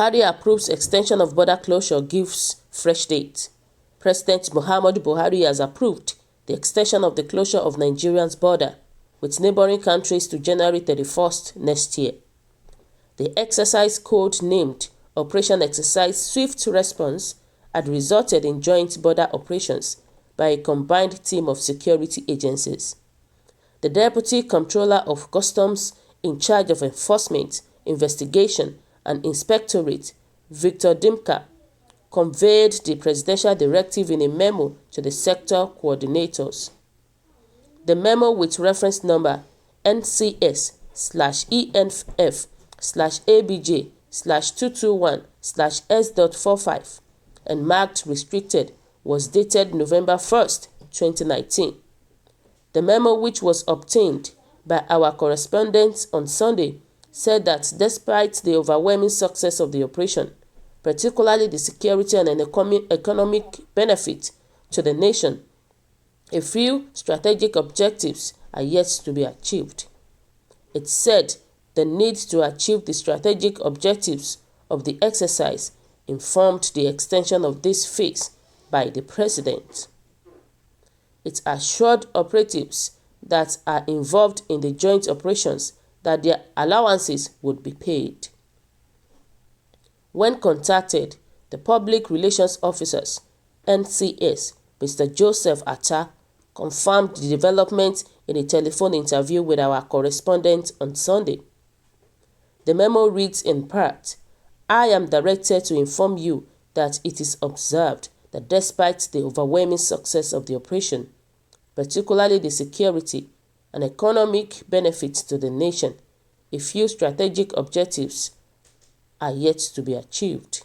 Buhari approves extension of border closure, gives fresh date. President Muhammadu Buhari has approved the extension of the closure of Nigeria's border with neighboring countries to January 31st next year. The exercise, code-named Operation Exercise Swift Response, had resulted in joint border operations by a combined team of security agencies. The Deputy Comptroller of Customs in charge of enforcement, investigation, and inspectorate, Victor Dimka, conveyed the presidential directive in a memo to the sector coordinators. The memo, with reference number NCS/ENF/ABJ/221/S.45 and marked restricted, was dated November 1st, 2019. The memo, which was obtained by our correspondent on Sunday, said that despite the overwhelming success of the operation, particularly the security and economic benefit to the nation, a few strategic objectives are yet to be achieved. It said the need to achieve the strategic objectives of the exercise informed the extension of this phase by the president. It assured operatives that are involved in the joint operations that their allowances would be paid. When contacted, the Public Relations Officers, NCS, Mr. Joseph Atta, confirmed the development in a telephone interview with our correspondent on Sunday. The memo reads in part, "I am directed to inform you that it is observed that despite the overwhelming success of the operation, particularly the security and economic benefits to the nation, a few strategic objectives are yet to be achieved.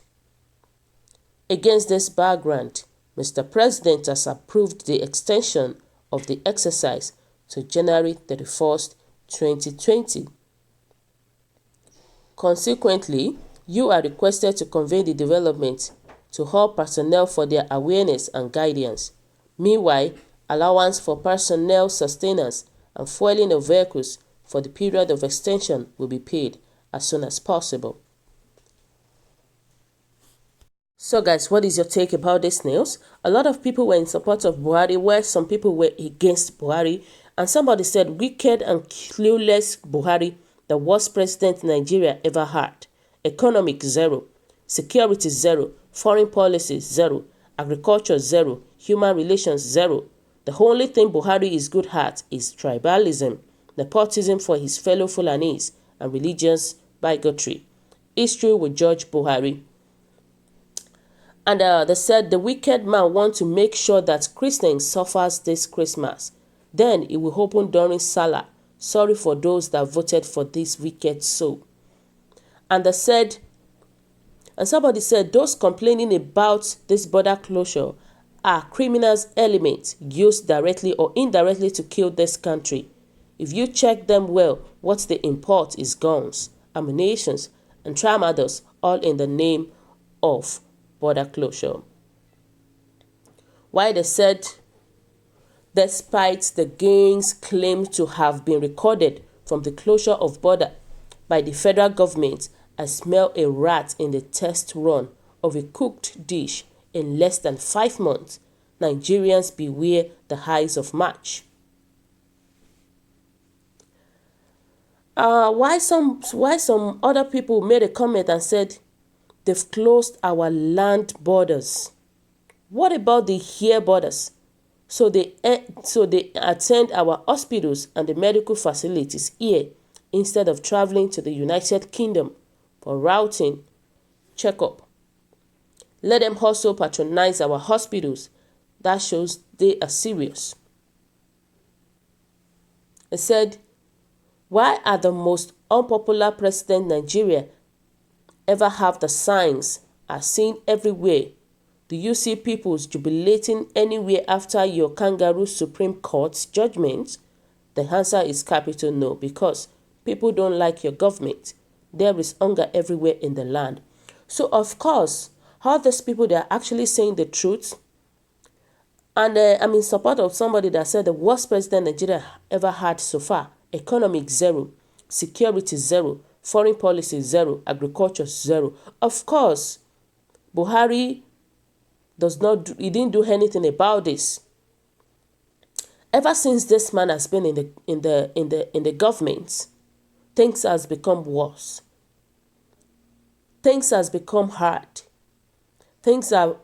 Against this background, Mr. President has approved the extension of the exercise to January 31st, 2020. Consequently, you are requested to convey the development to all personnel for their awareness and guidance. Meanwhile, allowance for personnel sustenance and fueling of vehicles for the period of extension will be paid as soon as possible." So guys, what is your take about this news? A lot of people were in support of Buhari, where some people were against Buhari. And somebody said, "Wicked and clueless Buhari, the worst president Nigeria ever had. Economic, zero. Security, zero. Foreign policy, zero. Agriculture, zero. Human relations, zero. The only thing Buhari is good at is tribalism, nepotism for his fellow Fulanis, and religious bigotry. History will judge Buhari." And they said the wicked man wants to make sure that Christians suffers this Christmas. Then he will open during Salah. Sorry for those that voted for this wicked soul. And they said, and somebody said, those complaining about this border closure are criminals elements used directly or indirectly to kill this country. If you check them well, what they import is guns, ammunition, and tramadol, all in the name of border closure. Why they said, despite the gains claimed to have been recorded from the closure of border by the federal government, I smell a rat in the test run of a cooked dish in less than 5 months. Nigerians beware the highs of March. Why some other people made a comment and said, they've closed our land borders. What about the air borders? So they attend our hospitals and the medical facilities here instead of traveling to the United Kingdom for routine checkup. Let them also patronize our hospitals. That shows they are serious. It said, why are the most unpopular president Nigeria ever have the signs are seen everywhere? Do you see people jubilating anywhere after your kangaroo Supreme Court's judgment? The answer is capital no, because people don't like your government. There is hunger everywhere in the land. So of course, all these people, they are actually saying the truth. And I'm in support of somebody that said the worst president Nigeria ever had so far. Economic, zero. Security, zero. Foreign policy, zero. Agriculture, zero. Of course, Buhari he didn't do anything about this. Ever since this man has been in the government, things has become worse. Things has become hard. Things are,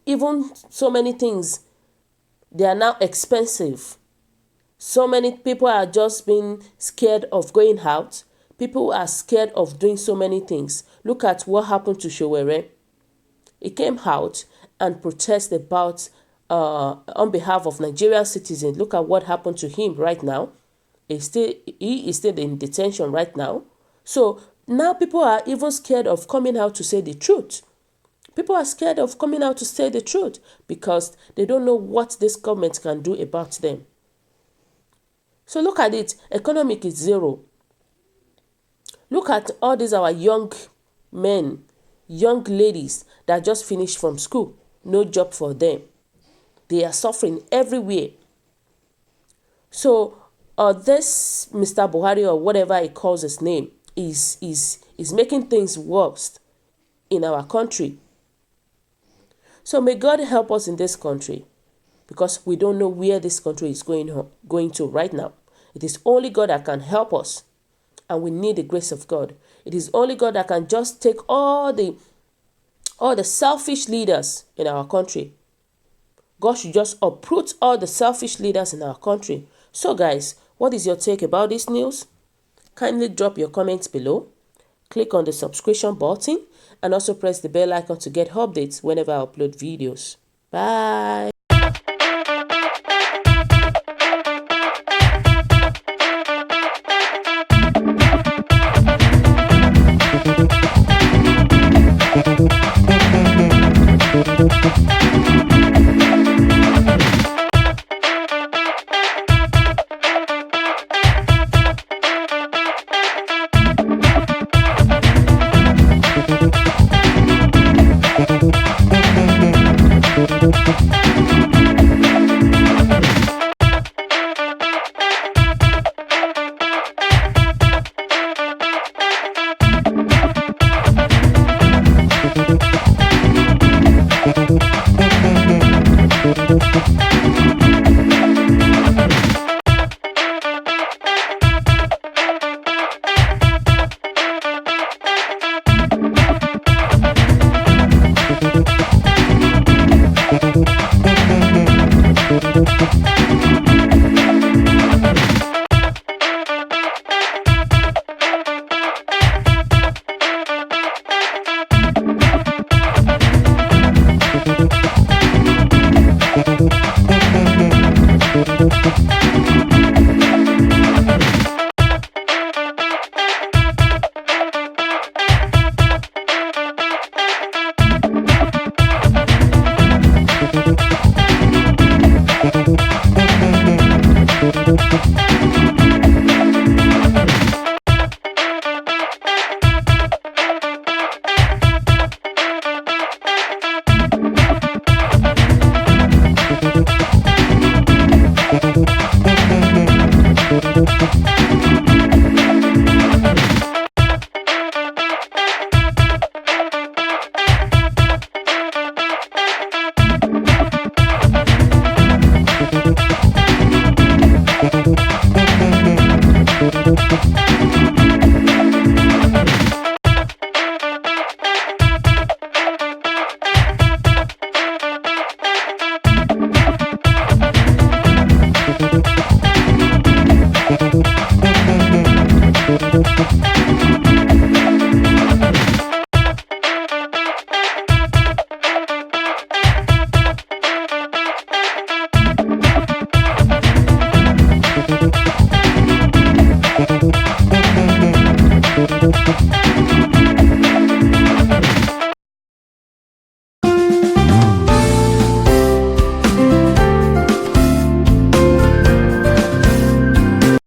even so many things, they are now expensive. So many people are just being scared of going out. People are scared of doing so many things. Look at what happened to Showere. He came out and protested about on behalf of Nigerian citizens. Look at what happened to him right now. He is still in detention right now. So now people are even scared of coming out to say the truth. People are scared of coming out to say the truth because they don't know what this government can do about them. So look at it. Economic is zero. Look at all these our young men, young ladies that just finished from school. No job for them. They are suffering everywhere. So this Mr. Buhari, or whatever he calls his name, is making things worse in our country. So may God help us in this country, because we don't know where this country is going to right now. It is only God that can help us, and we need the grace of God. It is only God that can just take all the selfish leaders in our country. God should just uproot all the selfish leaders in our country. So guys, what is your take about this news? Kindly drop your comments below. Click on the subscription button and also press the bell icon to get updates whenever I upload videos. Bye.